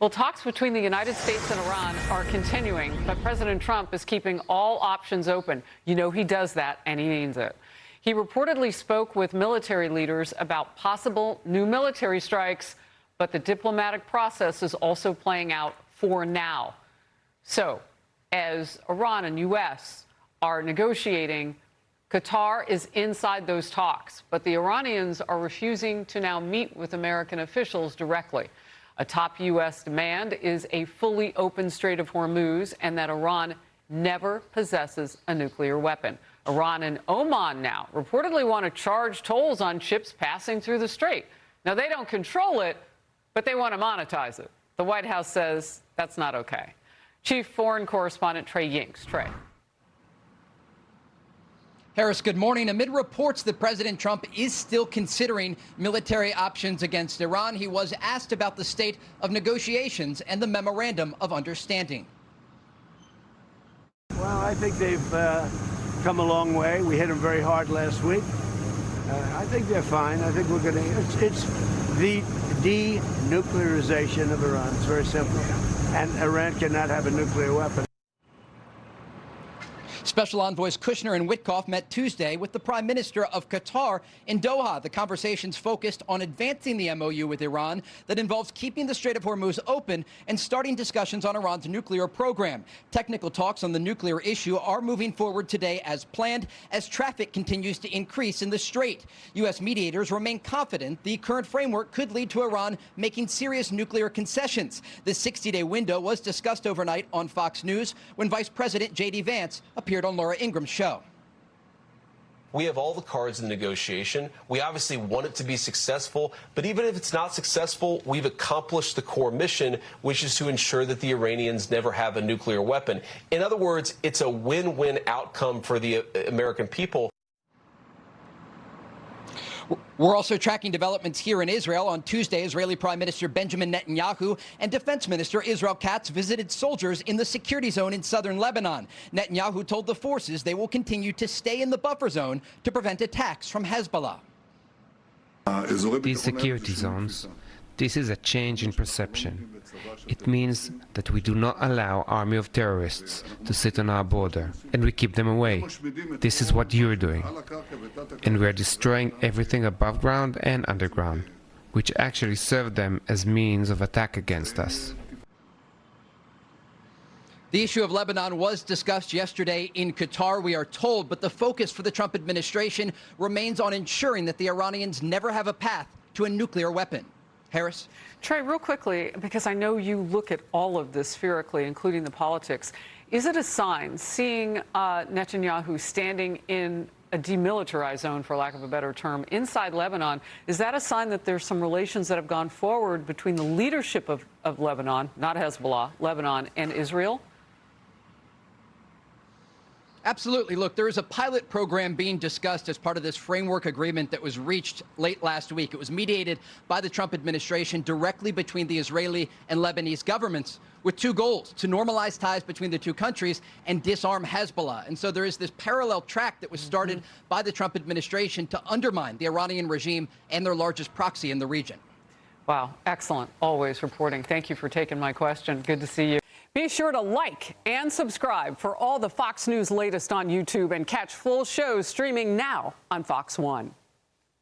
Well, talks between the United States and Iran are continuing, but President Trump is keeping all options open. You know he does that, and he means it. He reportedly spoke with military leaders about possible new military strikes, but the diplomatic process is also playing out for now. So, as Iran and U.S. are negotiating, Qatar is inside those talks, but the Iranians are refusing to now meet with American officials directly. A top U.S. demand is a fully open Strait of Hormuz and that Iran never possesses a nuclear weapon. Iran and Oman now reportedly want to charge tolls on ships passing through the strait. Now, they don't control it, but they want to monetize it. The White House says that's not okay. Chief Foreign Correspondent Trey Yingst. Trey. Harris, good morning. Amid reports that President Trump is still considering military options against Iran, he was asked about the state of negotiations and the memorandum of understanding. Well, I think they've come a long way. We hit them very hard last week. I think they're fine. I think we're going to. It's the denuclearization of Iran. It's very simple. And Iran cannot have a nuclear weapon. Special envoys Kushner and Witkoff met Tuesday with the Prime Minister of Qatar in Doha. The conversations focused on advancing the MOU with Iran that involves keeping the Strait of Hormuz open and starting discussions on Iran's nuclear program. Technical talks on the nuclear issue are moving forward today as planned as traffic continues to increase in the strait. U.S. mediators remain confident the current framework could lead to Iran making serious nuclear concessions. The 60-day window was discussed overnight on Fox News when Vice President J.D. Vance appeared on Laura Ingram's show. We have all the cards in the negotiation. We obviously want it to be successful, but even if it's not successful, we've accomplished the core mission, which is to ensure that the Iranians never have a nuclear weapon. In other words, it's a win-win outcome for the American people. We're also tracking developments here in Israel. On Tuesday, Israeli Prime Minister Benjamin Netanyahu and Defense Minister Israel Katz visited soldiers in the security zone in southern Lebanon. Netanyahu told the forces they will continue to stay in the buffer zone to prevent attacks from Hezbollah. These security zones, this is a change in perception. It means that we do not allow an army of terrorists to sit on our border, and we keep them away. This is what you're doing. And we are destroying everything above ground and underground, which actually serve them as means of attack against us. The issue of Lebanon was discussed yesterday in Qatar, we are told, but the focus for the Trump administration remains on ensuring that the Iranians never have a path to a nuclear weapon. Harris? Trey, real quickly, because I know you look at all of this spherically, including the politics, is it a sign, seeing Netanyahu standing in a demilitarized zone, for lack of a better term, inside Lebanon, is that a sign that there's some relations that have gone forward between the leadership of Lebanon, not Hezbollah, Lebanon, and Israel? Absolutely. Look, there is a pilot program being discussed as part of this framework agreement that was reached late last week. It was mediated by the Trump administration directly between the Israeli and Lebanese governments with two goals: to normalize ties between the two countries and disarm Hezbollah. And so there is this parallel track that was started by the Trump administration to undermine the Iranian regime and their largest proxy in the region. Wow. Excellent. Always reporting. Thank you for taking my question. Good to see you. Be sure to like and subscribe for all the Fox News latest on YouTube and catch full shows streaming now on Fox One.